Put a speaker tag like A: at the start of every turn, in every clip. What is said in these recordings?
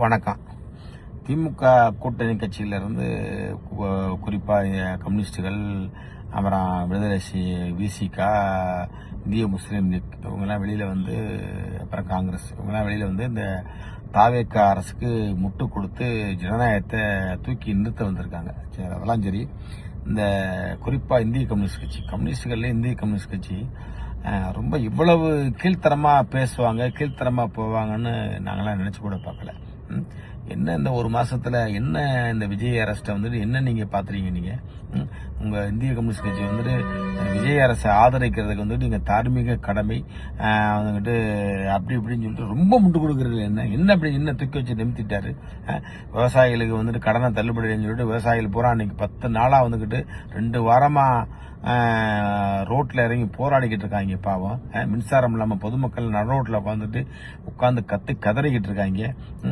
A: வணக்கம். திமுக கூட்டணி கட்சியிலிருந்து குறிப்பாக கம்யூனிஸ்டுகள், அப்புறம் விடுதலை விசிக, இந்திய முஸ்லீம் லீக் இவங்கெல்லாம் வெளியில் வந்து, அப்புறம் காங்கிரஸ் இவங்கெல்லாம் வெளியில் வந்து இந்த தாவேக அரசுக்கு முட்டு கொடுத்து ஜனநாயகத்தை தூக்கி நிறுத்த வந்திருக்காங்க. சரி, அதெல்லாம் சரி. இந்த குறிப்பாக இந்திய கம்யூனிஸ்டுகள்ல இந்திய கம்யூனிஸ்ட் கட்சி ரொம்ப இவ்வளவு கீழ்த்தரமாக பேசுவாங்க, கீழ்த்தரமாக போவாங்கன்னு நாங்களாம் நினச்சி கூட பார்க்கல. என்ன இந்த ஒரு மாசத்துல என்ன இந்த விஜய் அரசை வந்துட்டு என்ன நீங்க பாத்துறீங்க? நீங்க உங்க இந்திய கம்யூனிஸ்ட் கட்சி வந்துட்டு விஜய் அரசை ஆதரிக்கிறதுக்கு வந்துட்டு நீங்க தார்மீக கடமை வந்துட்டு அப்படி இப்படின்னு சொல்லிட்டு ரொம்ப முட்டு கொடுக்கறது என்ன அப்படி என்ன தூக்கி வச்சு நிமித்திட்டாரு. விவசாயிகளுக்கு வந்துட்டு கடனை தள்ளுபடின்னு சொல்லிட்டு விவசாயிகள் பூரா அன்னைக்கு 10 நாளா வந்துகிட்டு 2 வாரமா ரோட்ல இறங்கி போராடிக்கிட்டு இருக்காங்க. பாவம், மின்சாரம் இல்லாம பொதுமக்கள் நடு ரோட்ல உட்காந்து கதறிக்கிட்டு இருக்காங்க.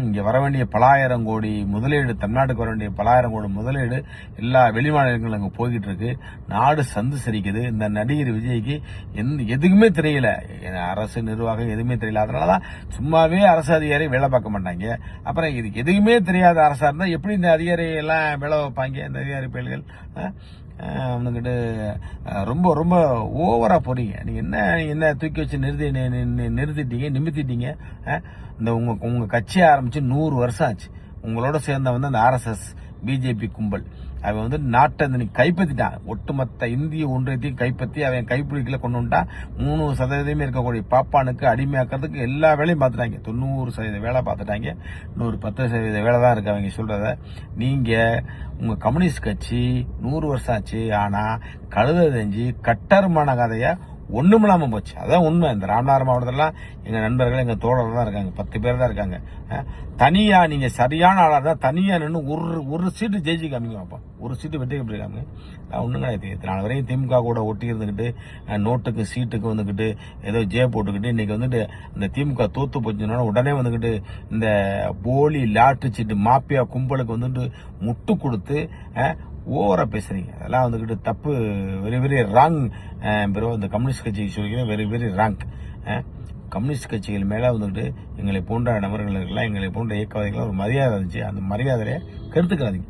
A: இங்க வர வேண்டிய பலாயிரம் கோடி முதலீடு, தமிழ்நாட்டுக்கு வர வேண்டிய பலாயிரம் கோடி முதலீடு எல்லா வெளிமாநிலங்களும் அங்க போய்கிட்டு இருக்கு. நாடு சந்து சரிக்குது. இந்த நடிகர் விஜய்க்கு எதுக்குமே தெரியல, அரசு நிர்வாகம் எதுவுமே தெரியல. அதனாலதான் சும்மாவே அரசு அதிகாரி வேலை பார்க்க மாட்டாங்க. அப்புறம் இது எதுவுமே தெரியாத அரசா இருந்தா எப்படி இந்த அதிகாரி எல்லாம் வேலை வைப்பாங்க? இந்த அதிகாரி பயல்கள் வந்துகிட்டு ரொம்ப ரொம்ப ஓவரா போறீங்க. நீங்க என்ன தூக்கி வச்சு நிமித்திட்டீங்க. இந்த உங்க கட்சியை ஆரம்பிச்சு 100 வருஷம் ஆச்சு. உங்களோட சேர்ந்த வந்து அந்த RSS பிஜேபி கும்பல் அவன் வந்து நாட்டை கைப்பற்றிட்டான். ஒட்டுமொத்த இந்திய ஒன்றியத்தையும் கைப்பற்றி அவன் கைப்பிடிக்கல கொண்டு வந்துட்டான். 3% இருக்கக்கூடிய பாப்பானுக்கு அடிமையாக்கிறதுக்கு எல்லா வேலையும் பார்த்துட்டாங்க. 90% வேலை பார்த்துட்டாங்க. இன்னொரு 10% வேலை தான் இருக்கு அவங்க சொல்றத. நீங்க உங்க கம்யூனிஸ்ட் கட்சி 100 வருஷம் ஆச்சு. ஆனா கழுத தெரிஞ்சு கட்டருமான கதையா ஒண்ணுமில்லாம போச்சு. அதான் உண்மை. இந்த ராமநாதபுரம் மாவட்டத்திலாம் எங்க நண்பர்கள், எங்க தோழர்கள் தான் இருக்காங்க. 10 பேர் தான் இருக்காங்க. தனியா நீங்க சரியான ஆளா இருந்தா தனியா நின்று ஒரு சீட்டு ஜெயிச்சு காமிங்க. அப்பா ஒரு சீட்டு வெற்றி காமிங்க. ஒண்ணும் கிடையாது. இத்தனை வரையும் திமுக கூட ஒட்டி இருந்துகிட்டு நோட்டுக்கு சீட்டுக்கு வந்துகிட்டு ஏதோ போட்டுக்கிட்டு இன்னைக்கு வந்துட்டு இந்த திமுக தோத்து போச்சுன்னா உடனே வந்துகிட்டு இந்த போலி லாட்டு சீட்டு மாப்பியா கும்பலுக்கு வந்துட்டு முட்டு கொடுத்து ஓவரா பேசுறீங்க. அதெல்லாம் வந்துகிட்டு தப்பு. Very very wrong bro. இந்த கம்யூனிஸ்ட் கட்சிக்கு சொல்லிக்கிறேன், வெரி வெரி ராங். கம்யூனிஸ்ட் கட்சிகள் மேல வந்துகிட்டு எங்களை போன்ற நபர்களுக்கெல்லாம், எங்களை போன்ற இயக்கவாதிகள் ஒரு மரியாதை இருந்துச்சு. அந்த மரியாதையை கெடுத்துக்காதீங்க.